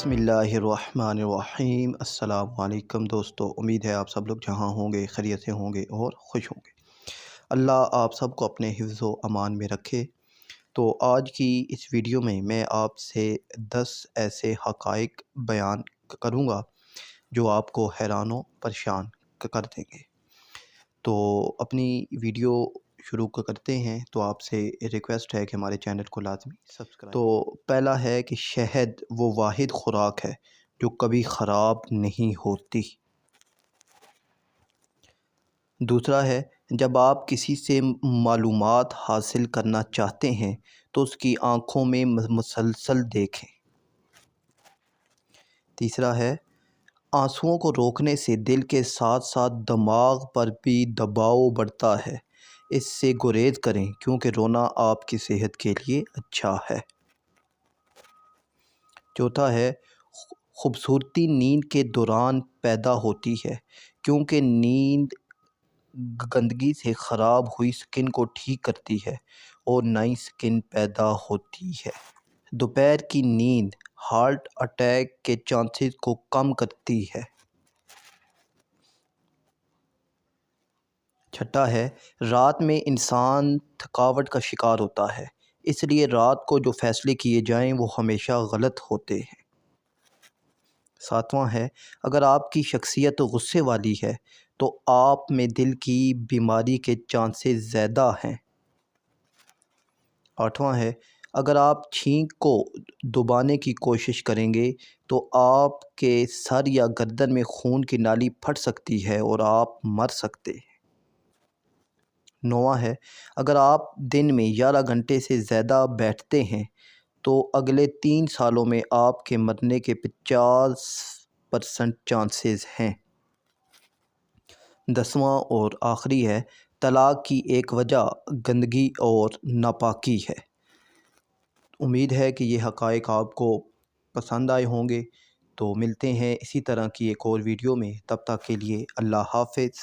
बिस्मिल्लाहिर्रहमानिर्रहीम। अस्सलाम वालेकुम दोस्तों, उम्मीद है आप सब लोग जहाँ होंगे खैरियत से होंगे और खुश होंगे। अल्लाह आप सबको अपने हिफ्ज़ व अमान में रखे। तो आज की इस वीडियो में मैं आपसे 10 ऐसे हक़ाइक़ बयान करूँगा जो आपको हैरान व परेशान कर देंगे। तो अपनी वीडियो शुरू करते हैं तो आपसे रिक्वेस्ट है कि हमारे चैनल को लाज़मी सब्सक्राइब। तो पहला है कि शहद वो वाहिद ख़ुराक है जो कभी ख़राब नहीं होती। दूसरा है, जब आप किसी से मालूमात हासिल करना चाहते हैं तो उसकी आँखों में मुसलसल देखें। तीसरा है, आंसुओं को रोकने से दिल के साथ साथ दिमाग पर भी दबाव बढ़ता है, इससे गुरेज करें क्योंकि रोना आपकी सेहत के लिए अच्छा है। चौथा है, खूबसूरती नींद के दौरान पैदा होती है क्योंकि नींद गंदगी से ख़राब हुई स्किन को ठीक करती है और नई स्किन पैदा होती है। दोपहर की नींद हार्ट अटैक के चांसेस को कम करती है। छठा है, रात में इंसान थकावट का शिकार होता है, इसलिए रात को जो फ़ैसले किए जाएं वो हमेशा गलत होते हैं। सातवां है, अगर आपकी शख्सियत गुस्से वाली है तो आप में दिल की बीमारी के चांसेस ज़्यादा हैं। आठवां है, अगर आप छींक को दबाने की कोशिश करेंगे तो आपके सर या गर्दन में खून की नाली फट सकती है और आप मर सकते हैं। नौवां है, अगर आप दिन में 11 घंटे से ज़्यादा बैठते हैं तो अगले 3 सालों में आपके मरने के 50% चांसेस हैं। 10वां और आखिरी है, तलाक की एक वजह गंदगी और नापाकी है। उम्मीद है कि ये हक़ाइक़ आपको पसंद आए होंगे। तो मिलते हैं इसी तरह की एक और वीडियो में, तब तक के लिए अल्लाह हाफ़िज़।